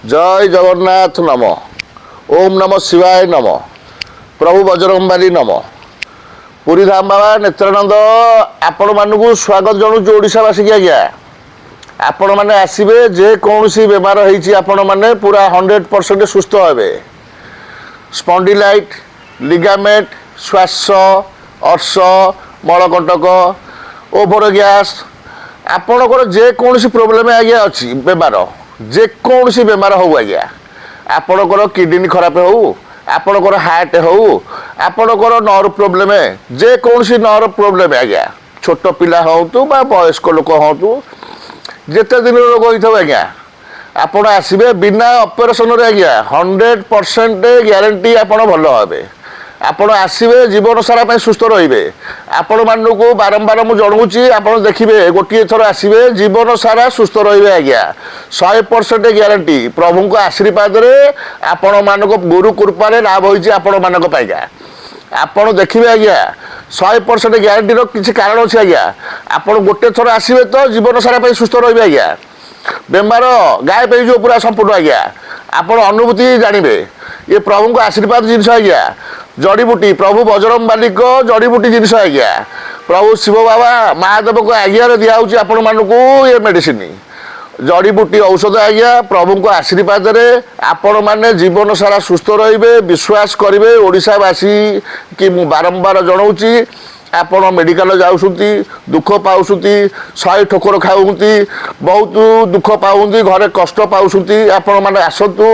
जय जगन्नाथ नम। ओम नमः शिवाय नम। प्रभु बजरंगबली नम। पुरी धाम बाबा नेत्रानंद आपण मानू स्वागत जनाऊँ ओडावासी की आज्ञा। आपण मैंने आसवे जेकोसी बेमार होने पूरा 100% सुस्थ हे। स्पॉन्डिलाइट, लिगामेंट, श्वास, अर्श, मलकंटक, ओभर गैस, आपणकर जेकोसी प्रोब्लेम आज्ञा अच्छी बेमार, जेकोसी बेमार हो आज्ञा, आपणकर किडनी खराब हो, आपणकर हार्ट हो, आपणकर नर्व प्रोब्लेम, जेकोसी नर्व प्रोब्लेम आज्ञा, छोट पिला हूँ बा वयस्क लोक हूँ, जिते दिन रोग होता आज्ञा आपण आसवे बिना ऑपरेशन रे आज्ञा 100% ग्यारंटी आपण भल हे। आपण आसवे जीवन सारा सुस्थ रे। आपण मानू को बारंबार मुझे जनाऊँगी आपड़ देखिए गोटे थर आसवे जीवन सारा सुस्थ रे आज्ञा 100% ग्यारंटी। प्रभु को आशीर्वाद आपण मान गुरु कृपारे लाभ होती आपण मान पाइका। आपड़ देखिए आज्ञा 100% ग्यारंटी किसी कारण अच्छे आज्ञा। आपड़ गोटे थर आसवे तो जीवन सारा सुस्थ रे आज्ञा, बेमार गायब हो पूरा संपूर्ण आज्ञा। आपण अनुभूति जानवे ये प्रभु को आशीर्वाद जिनस आज्ञा। जड़ीबूटी प्रभु बजरंगबली को जड़ीबूटी जिनस आज्ञा। प्रभु शिव बाबा महादेव को आज्ञा दिखाऊँ आपण मानू ये मेडिसिन जड़ीबूटी औषध आज्ञा। प्रभु को आशीर्वाद आपण मैंने जीवन सारा सुस्थ रे विश्वास करेंगे। ओडावासी कि मु बारंबार जनाऊँगी आपण मेडिकल जाऊँगी दुख पाँच 100 ठोकर खाऊँगी बहुत दुख पाँच घरे कष्ट पाँच आपण मैंने आसतु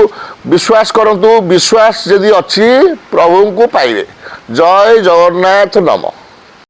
विश्वास करतु। विश्वास यदि अच्छी प्रभु को पाइबे। जय जगन्नाथ नम।